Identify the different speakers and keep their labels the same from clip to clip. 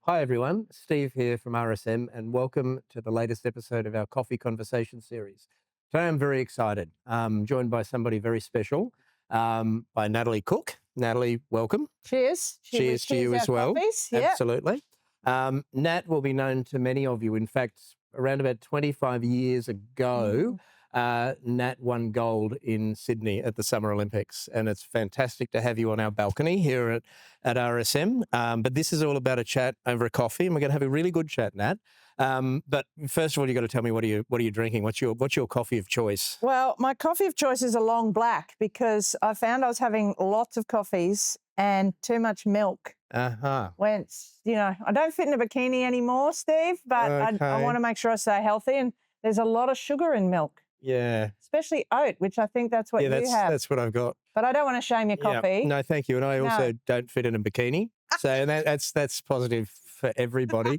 Speaker 1: Hi, everyone. Steve here from RSM, and welcome to the latest episode of our Coffee Conversation series. Today, I'm very excited. I'm joined by somebody very special, by Natalie Cook. Natalie, welcome.
Speaker 2: Cheers.
Speaker 1: Cheers to you
Speaker 2: our
Speaker 1: as well.
Speaker 2: coffees. Yeah.
Speaker 1: Absolutely. Nat will be known to many of you. In fact, around about 25 years ago, Nat won gold in Sydney at the Summer Olympics, and it's fantastic to have you on our balcony here at RSM. But this is all about a chat over a coffee, and we're going to have a really good chat, Nat. But first of all, you got to tell me what are you drinking? What's your coffee of choice?
Speaker 2: Well, my coffee of choice is a long black because I found I was having lots of coffees and too much milk. Went, I don't fit in a bikini anymore, Steve, but I want to make sure I stay healthy. And there's a lot of sugar in milk.
Speaker 1: Yeah.
Speaker 2: Especially oat, which I think that's what you have.
Speaker 1: That's what I've got.
Speaker 2: But I don't want to shame your coffee.
Speaker 1: No, thank you. And I also don't fit in a bikini. So that's positive for everybody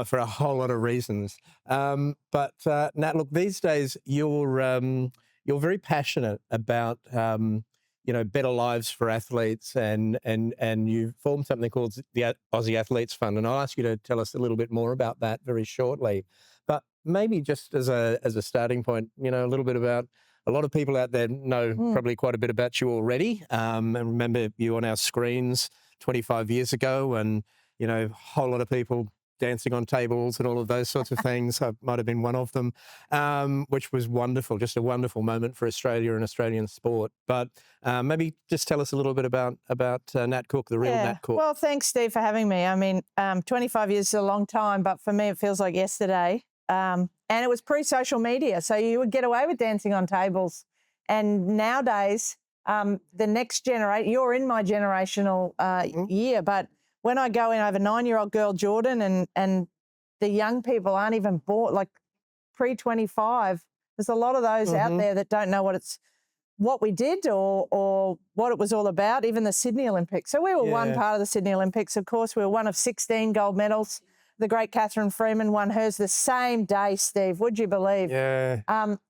Speaker 1: for a whole lot of reasons. But Nat, look, these days you're very passionate about better lives for athletes, and you've formed something called the Aussie Athletes Fund. And I'll ask you to tell us a little bit more about that very shortly. But maybe just as a starting point, a little bit about, a lot of people out there know probably quite a bit about you already. And remember you on our screens 25 years ago, and a whole lot of people dancing on tables and all of those sorts of things. I might have been one of them, which was wonderful, just a wonderful moment for Australia and Australian sport. But maybe just tell us a little bit about Nat Cook, the real Nat Cook.
Speaker 2: Well, thanks, Steve, for having me. I mean, 25 years is a long time, but for me it feels like yesterday. And it was pre-social media, so you would get away with dancing on tables. And nowadays, the next generation, you're in my generational year, but when I go in, I have a 9-year-old girl, Jordan, and the young people aren't even born, like pre-25. There's a lot of those out there that don't know what we did or what it was all about, even the Sydney Olympics. So we were one part of the Sydney Olympics. Of course, we were one of 16 gold medals. The great Catherine Freeman won hers the same day, Steve. Would you believe?
Speaker 1: Yeah.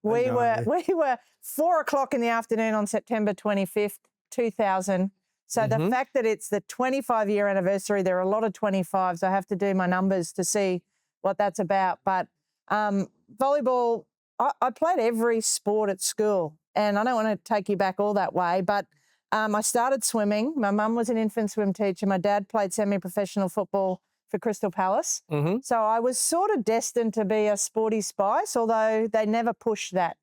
Speaker 2: We were 4:00 in the afternoon on September 25th, 2000. So the fact that it's the 25-year anniversary, there are a lot of 25s. I have to do my numbers to see what that's about. But volleyball, I played every sport at school, and I don't want to take you back all that way, but I started swimming. My mum was an infant swim teacher. My dad played semi-professional football for Crystal Palace. So I was sort of destined to be a sporty spice, although they never pushed that.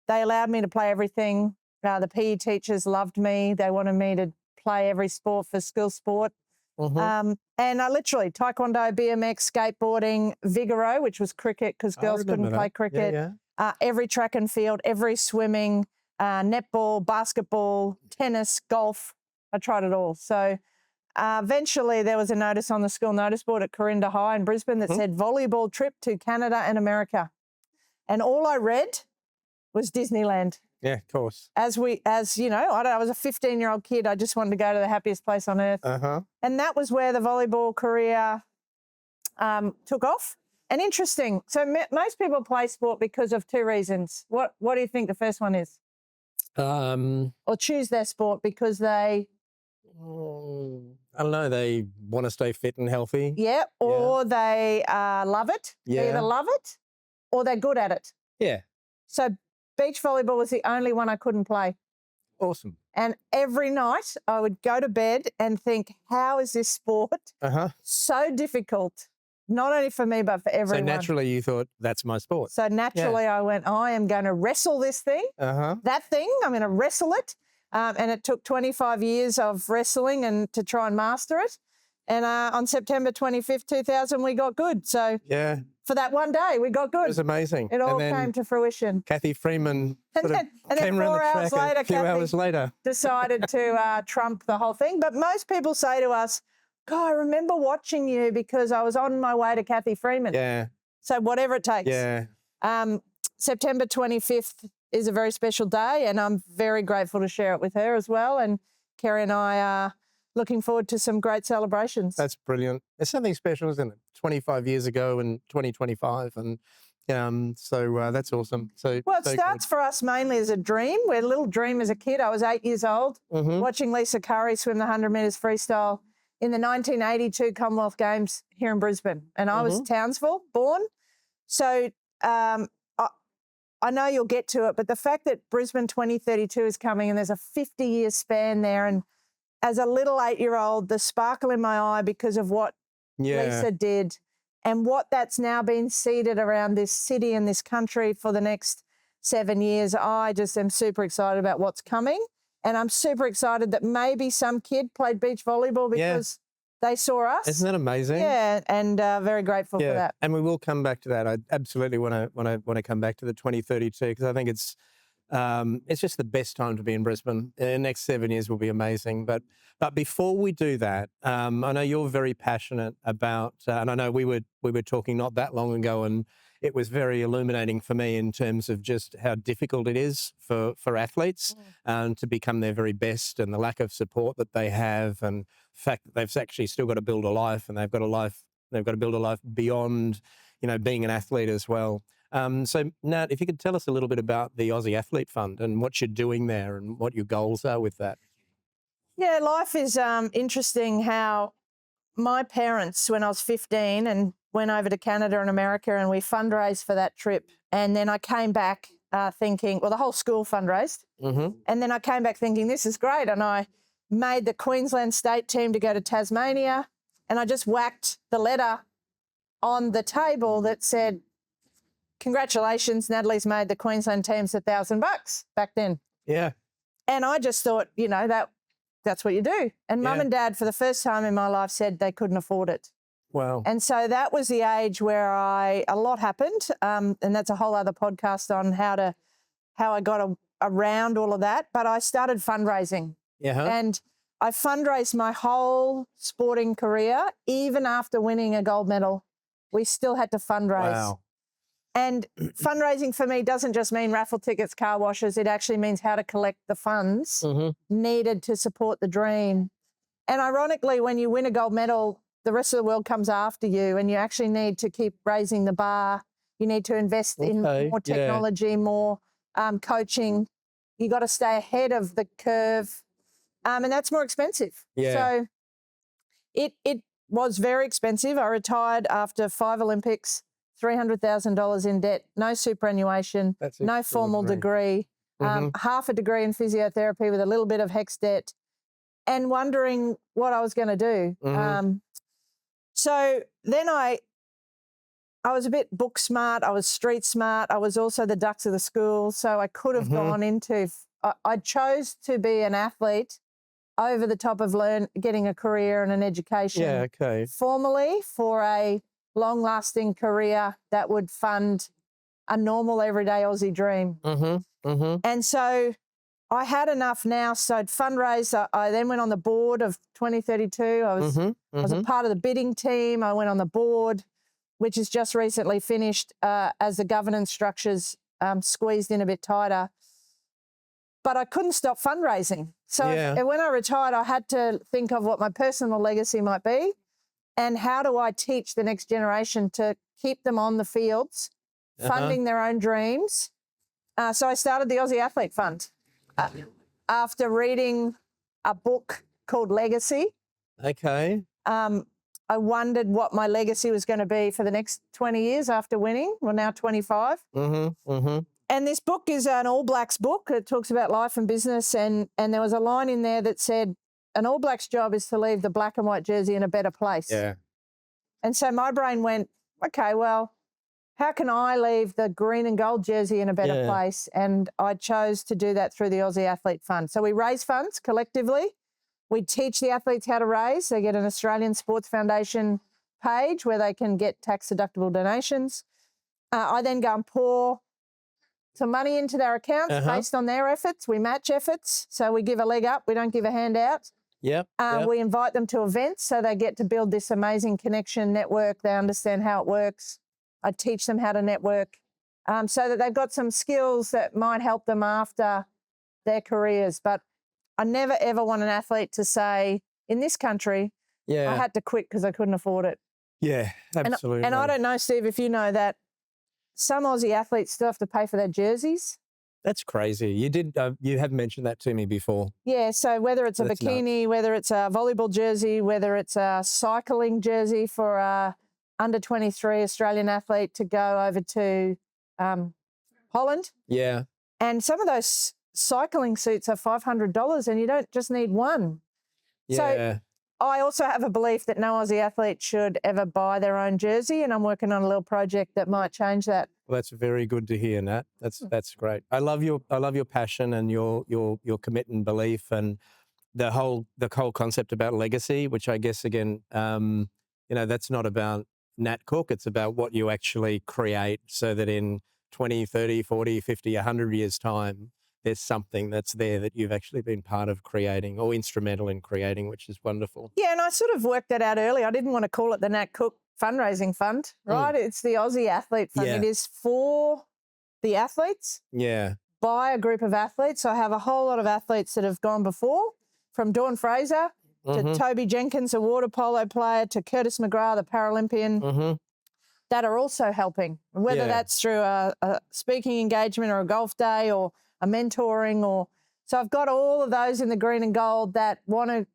Speaker 2: They allowed me to play everything. The PE teachers loved me. They wanted me to play every sport for school sport. And I literally, taekwondo, BMX, skateboarding, Vigoro, which was cricket because girls couldn't play cricket, every track and field, every swimming, netball, basketball, tennis, golf. I tried it all. So eventually there was a notice on the school notice board at Corinda High in Brisbane that said volleyball trip to Canada and America. And all I read was Disneyland.
Speaker 1: Yeah, of course.
Speaker 2: As I was a 15-year-old kid. I just wanted to go to the happiest place on earth. And that was where the volleyball career took off. And interesting. So most people play sport because of two reasons. What do you think the first one is? Or choose their sport because they...
Speaker 1: I don't know. They want to stay fit and healthy.
Speaker 2: Yeah, or they love it.
Speaker 1: Yeah.
Speaker 2: They either love it or they're good at it.
Speaker 1: Yeah.
Speaker 2: So beach volleyball was the only one I couldn't play.
Speaker 1: Awesome.
Speaker 2: And every night I would go to bed and think, how is this sport so difficult? Not only for me, but for everyone.
Speaker 1: So naturally you thought, that's my sport.
Speaker 2: So naturally I went, I am going to wrestle this thing, that thing, I'm going to wrestle it. And it took 25 years of wrestling and to try and master it. And on September 25th, 2000, we got good. So for that one day, we got good.
Speaker 1: It was amazing.
Speaker 2: It all came to fruition.
Speaker 1: Kathy Freeman
Speaker 2: and then
Speaker 1: came around the track a few hours later.
Speaker 2: Decided to trump the whole thing. But most people say to us, God, I remember watching you because I was on my way to Kathy Freeman.
Speaker 1: Yeah.
Speaker 2: So whatever it takes.
Speaker 1: Yeah.
Speaker 2: September 25th is a very special day, and I'm very grateful to share it with her as well. And Kerry and I are looking forward to some great celebrations.
Speaker 1: That's brilliant. There's something special, isn't it? 25 years ago and 2025, and so that's awesome. So
Speaker 2: well, it starts for us mainly as a dream. We had a little dream as a kid. I was 8 years old, watching Lisa Curry swim the 100 metres freestyle in the 1982 Commonwealth Games here in Brisbane, and I was Townsville born. So I know you'll get to it, but the fact that Brisbane 2032 is coming and there's a 50-year span there, and as a little 8-year-old, the sparkle in my eye because of what Lisa did and what that's now been seeded around this city and this country for the next 7 years, I just am super excited about what's coming. And I'm super excited that maybe some kid played beach volleyball because they saw us.
Speaker 1: Isn't that amazing?
Speaker 2: Yeah, and very grateful for that.
Speaker 1: And we will come back to that. I absolutely want to come back to the 2032 because I think it's just the best time to be in Brisbane. The next 7 years will be amazing. But before we do that, I know you're very passionate about, and I know we were talking not that long ago, and it was very illuminating for me in terms of just how difficult it is for athletes to become their very best, and the lack of support that they have, and the fact that they've actually still got to build a life, and they've got to build a life beyond, being an athlete as well. So Nat, if you could tell us a little bit about the Aussie Athlete Fund and what you're doing there and what your goals are with that.
Speaker 2: Yeah, life is interesting how my parents, when I was 15 and went over to Canada and America, and we fundraised for that trip. And then I came back thinking, well, the whole school fundraised. And then I came back thinking, this is great. And I made the Queensland state team to go to Tasmania. And I just whacked the letter on the table that said, congratulations, Natalie's made the Queensland teams $1,000 back then.
Speaker 1: Yeah.
Speaker 2: And I just thought, that's what you do. And Mum and Dad, for the first time in my life, said they couldn't afford it.
Speaker 1: Wow.
Speaker 2: And so that was the age where a lot happened. And that's a whole other podcast on how I got around all of that. But I started fundraising. And I fundraised my whole sporting career. Even after winning a gold medal, we still had to fundraise.
Speaker 1: Wow.
Speaker 2: And fundraising for me doesn't just mean raffle tickets, car washes. It actually means how to collect the funds needed to support the dream. And ironically, when you win a gold medal, the rest of the world comes after you, and you actually need to keep raising the bar. You need to invest in more technology, more coaching. You got to stay ahead of the curve. And that's more expensive. So it was very expensive. I retired after 5 Olympics, $300,000 in debt, no superannuation, no formal degree, half a degree in physiotherapy with a little bit of HECS debt, and wondering what I was going to do. So then I was a bit book smart. I was street smart. I was also the dux of the school. So I could have gone into, I chose to be an athlete over the top of getting a career and an education. Formally for a long-lasting career that would fund a normal everyday Aussie dream. And so I had enough now. So I'd fundraised. I then went on the board of 2032. I was a part of the bidding team. I went on the board, which has just recently finished as the governance structures squeezed in a bit tighter. But I couldn't stop fundraising. So when I retired, I had to think of what my personal legacy might be. And how do I teach the next generation to keep them on the fields, funding their own dreams? So I started the Aussie Athlete Fund after reading a book called Legacy. I wondered what my legacy was going to be for the next 20 years after winning. Well, now 25. And this book is an All Blacks book. It talks about life and business. And there was a line in there that said, an All Blacks job is to leave the black and white jersey in a better place. And so my brain went, okay, well, how can I leave the green and gold jersey in a better place? And I chose to do that through the Aussie Athlete Fund. So we raise funds collectively. We teach the athletes how to raise. They get an Australian Sports Foundation page where they can get tax-deductible donations. I then go and pour some money into their accounts based on their efforts. We match efforts. So we give a leg up. We don't give a hand out. We invite them to events so they get to build this amazing connection network. They understand how it works. I teach them how to network so that they've got some skills that might help them after their careers. But I never, ever want an athlete to say, in this country, I had to quit because I couldn't afford it.
Speaker 1: Absolutely.
Speaker 2: And I don't know, Steve, if you know that some Aussie athletes still have to pay for their jerseys.
Speaker 1: That's crazy. You have mentioned that to me before.
Speaker 2: Yeah, so whether it's a
Speaker 1: That's nuts.
Speaker 2: bikini, whether it's a volleyball jersey, whether it's a cycling jersey for a under 23 Australian athlete to go over to Holland.
Speaker 1: Yeah.
Speaker 2: And some of those cycling suits are $500 and you don't just need one.
Speaker 1: Yeah.
Speaker 2: So I also have a belief that no Aussie athlete should ever buy their own jersey, and I'm working on a little project that might change that.
Speaker 1: Well, that's very good to hear, Nat. That's great. I love your passion and your commitment and belief, and the whole concept about legacy, which I guess again, that's not about Nat Cook. It's about what you actually create, so that in 20, 30, 40, 50, 100 years time, there's something that's there that you've actually been part of creating or instrumental in creating, which is wonderful.
Speaker 2: Yeah, and I sort of worked that out early. I didn't want to call it the Nat Cook Fundraising Fund, right? It's the Aussie Athlete Fund.
Speaker 1: Yeah.
Speaker 2: It is for the athletes,
Speaker 1: Yeah.
Speaker 2: by a group of athletes. I have a whole lot of athletes that have gone before, from Dawn Fraser to Toby Jenkins, a water polo player, to Curtis McGrath, the Paralympian, that are also helping, whether that's through a speaking engagement or a golf day or a mentoring. So I've got all of those in the green and gold that want to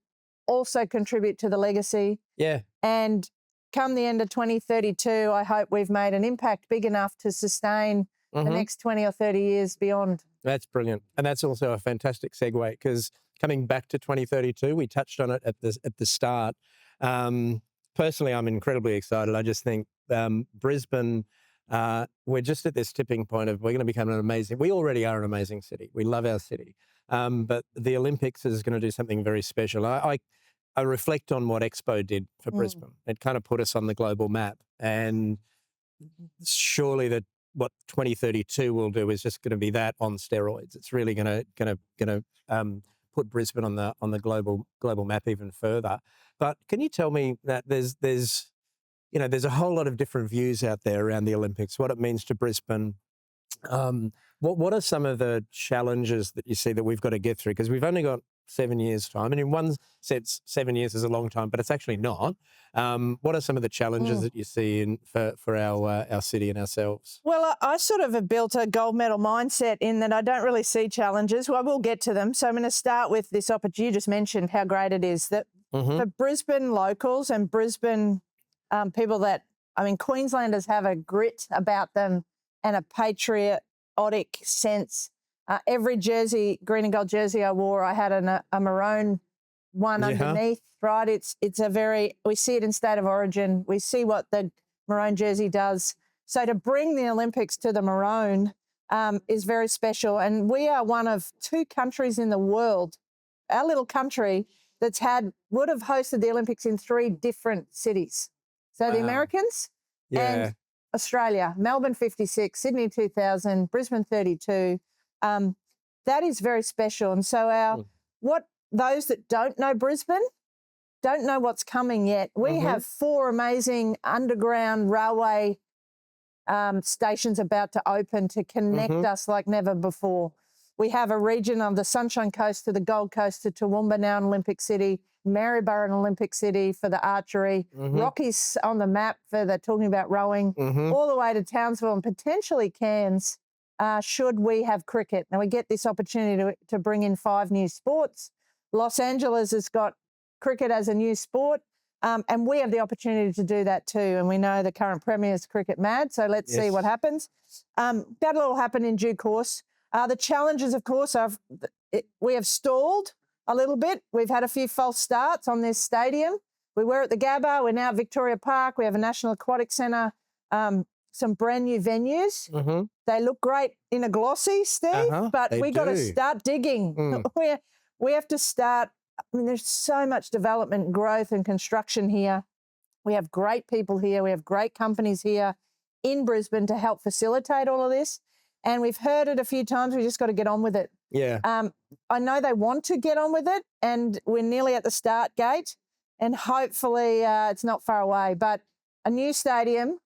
Speaker 2: also contribute to the legacy.
Speaker 1: Yeah.
Speaker 2: And come the end of 2032, I hope we've made an impact big enough to sustain the next 20 or 30 years beyond.
Speaker 1: That's brilliant. And that's also a fantastic segue, because coming back to 2032, we touched on it at the start. Personally, I'm incredibly excited. I just think Brisbane, we're just at this tipping point of we're going to become we already are an amazing city. We love our city. But the Olympics is going to do something very special. I reflect on what Expo did for Brisbane. It kind of put us on the global map. And surely what 2032 will do is just going to be that on steroids. It's really going to put Brisbane on the global map even further. But can you tell me that there's a whole lot of different views out there around the Olympics, what it means to Brisbane. What are some of the challenges that you see that we've got to get through? Because we've only got 7 years' time. And in one sense, 7 years is a long time, but it's actually not. What are some of the challenges that you see for our city and ourselves? Well,
Speaker 2: I sort of have built a gold medal mindset in that I don't really see challenges. Well, I will get to them. So I'm going to start with this opportunity. You just mentioned how great it is that for Brisbane locals and Brisbane people Queenslanders have a grit about them and a patriotic sense. Every jersey, green and gold jersey I wore, I had a maroon one underneath, right? We see it in State of Origin. We see what the maroon jersey does. So to bring the Olympics to the maroon is very special. And we are one of 2 countries in the world, our little country, would have hosted the Olympics in 3 different cities. So the Americans and Australia, Melbourne 56, Sydney 2000, Brisbane 32. That is very special. And so those that don't know Brisbane don't know what's coming yet. We have 4 amazing underground railway stations about to open to connect us like never before. We have a region of the Sunshine Coast to the Gold Coast to Toowoomba, now an Olympic city, Maryborough an Olympic city for the archery, Rockies on the map for talking about rowing, all the way to Townsville and potentially Cairns, should we have cricket. Now we get this opportunity to bring in 5 new sports. Los Angeles has got cricket as a new sport, and we have the opportunity to do that too. And we know the current Premier is cricket mad, so let's see what happens. That'll all happen in due course. The challenges, of course, we have stalled a little bit. We've had a few false starts on this stadium. We were at the Gabba. We're now at Victoria Park. We have a National Aquatic Centre, some brand new venues. They look great in a glossy, Steve, but we got to start digging. We have to start. There's so much development, growth and construction here. We have great people here. We have great companies here in Brisbane to help facilitate all of this. And we've heard it a few times. We just got to get on with it.
Speaker 1: Yeah.
Speaker 2: I know they want to get on with it, and we're nearly at the start gate, and hopefully it's not far away. But a new stadium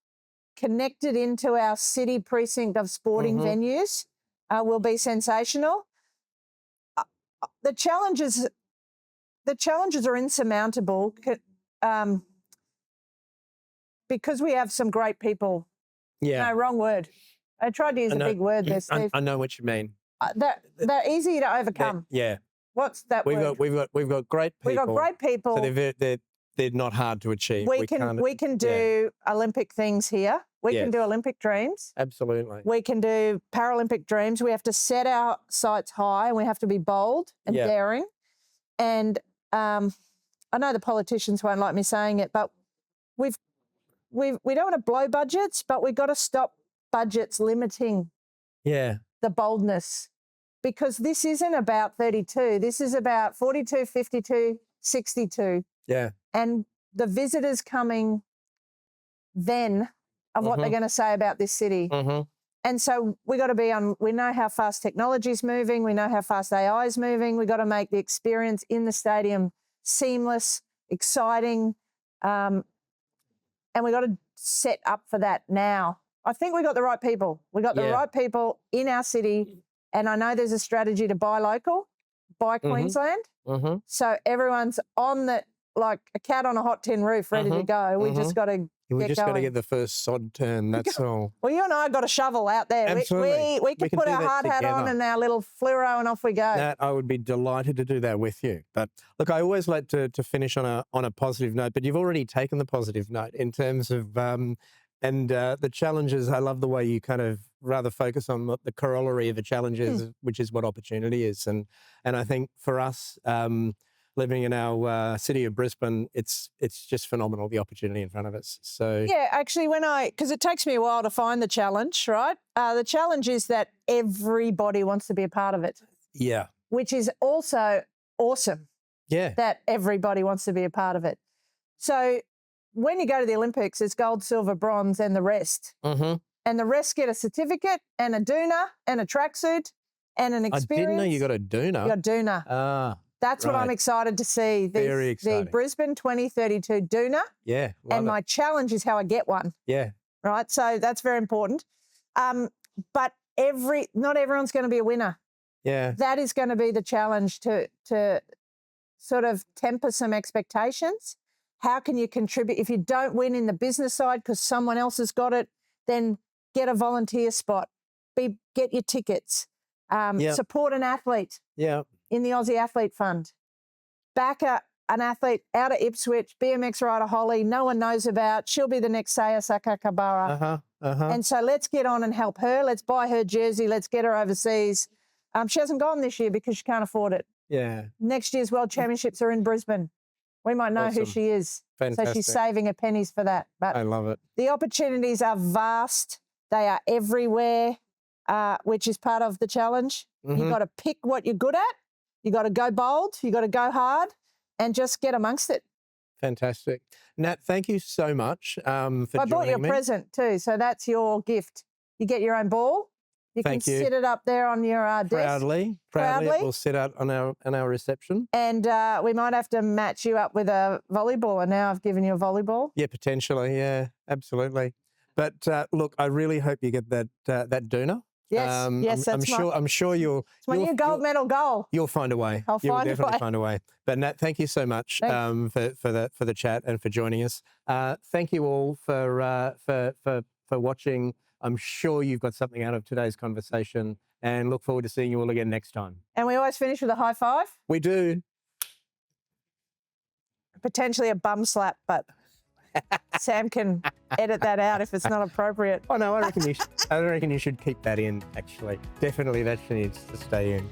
Speaker 2: connected into our city precinct of sporting venues will be sensational. The challenges are insurmountable because we have some great people.
Speaker 1: Yeah.
Speaker 2: No, wrong word. I tried to use a big word there, Steve.
Speaker 1: I know what you mean.
Speaker 2: they're easy to overcome.
Speaker 1: Yeah.
Speaker 2: What's that word?
Speaker 1: We've got great people.
Speaker 2: We've got great people.
Speaker 1: So they're not hard to achieve.
Speaker 2: We can do Olympic things here. We can do Olympic dreams.
Speaker 1: Absolutely.
Speaker 2: We can do Paralympic dreams. We have to set our sights high and we have to be bold and daring. And I know the politicians won't like me saying it, but we don't want to blow budgets, but we've got to stop budgets limiting the boldness, because this isn't about 32. This is about 42, 52, 62.
Speaker 1: Yeah.
Speaker 2: And the visitors coming then of what they're going to say about this city. And so we got to be on, we know how fast technology is moving. We know how fast AI is moving. We got to make the experience in the stadium seamless, exciting. And we got to set up for that now. I think we got the right people. We got the right people in our city. And I know there's a strategy to buy local, buy Queensland. So everyone's on the, like a cat on a hot tin roof, ready to go. We just got to got to
Speaker 1: get the first sod turn, that's all.
Speaker 2: Well, you and I got a shovel out there.
Speaker 1: Absolutely.
Speaker 2: We can put our hard hat on and our little fluoro and off we go.
Speaker 1: Nat, I would be delighted to do that with you. But look, I always like to finish on a positive note, but you've already taken the positive note in terms of the challenges. I love the way you kind of rather focus on the corollary of the challenges, which is what opportunity is. And I think for us, living in our city of Brisbane, it's just phenomenal, the opportunity in front of us. So
Speaker 2: yeah, actually, because it takes me a while to find the challenge, right? The challenge is that everybody wants to be a part of it.
Speaker 1: Yeah.
Speaker 2: Which is also awesome.
Speaker 1: Yeah.
Speaker 2: That everybody wants to be a part of it. So when you go to the Olympics, it's gold, silver, bronze, and the rest. And the rest get a certificate and a doona and a tracksuit and an experience.
Speaker 1: I didn't know you got a doona.
Speaker 2: You got doona. That's what I'm excited to see.
Speaker 1: Very exciting. The
Speaker 2: Brisbane 2032 doona.
Speaker 1: Yeah.
Speaker 2: And my challenge is how I get one.
Speaker 1: Yeah.
Speaker 2: Right. So that's very important. But not everyone's going to be a winner.
Speaker 1: Yeah.
Speaker 2: That is going to be the challenge to sort of temper some expectations. How can you contribute? If you don't win in the business side because someone else has got it, then get a volunteer spot. Get your tickets. Support an athlete.
Speaker 1: Yeah.
Speaker 2: In the Aussie Athlete Fund. Back an athlete out of Ipswich, BMX rider Holly, no one knows about. She'll be the next Saya Sakakabara. And so let's get on and help her. Let's buy her jersey. Let's get her overseas. She hasn't gone this year because she can't afford it.
Speaker 1: Yeah.
Speaker 2: Next year's World Championships are in Brisbane. We might know who she is.
Speaker 1: Fantastic.
Speaker 2: So she's saving her pennies for that. But
Speaker 1: I love it.
Speaker 2: The opportunities are vast. They are everywhere, which is part of the challenge. You've got to pick what you're good at. You got to go bold, you got to go hard, and just get amongst it.
Speaker 1: Fantastic. Nat, thank you so much for joining me.
Speaker 2: I bought you a present too, so that's your gift. You get your own ball. You can sit it up there on your desk.
Speaker 1: Proudly. It will sit out on our reception.
Speaker 2: And we might have to match you up with a volleyball, and now I've given you a volleyball.
Speaker 1: Yeah, potentially. Yeah, absolutely. But look, I really hope you get that doona.
Speaker 2: Yes, yes,
Speaker 1: I'm sure you'll.
Speaker 2: It's my new gold medal goal.
Speaker 1: You'll find a way.
Speaker 2: You'll
Speaker 1: definitely find a way. But Nat, thank you so much for the chat and for joining us. Thank you all for watching. I'm sure you've got something out of today's conversation, and look forward to seeing you all again next time.
Speaker 2: And we always finish with a high five.
Speaker 1: We do.
Speaker 2: Potentially a bum slap, but Sam can edit that out if it's not appropriate.
Speaker 1: Oh no, I reckon you should keep that in. Actually, definitely that needs to stay in.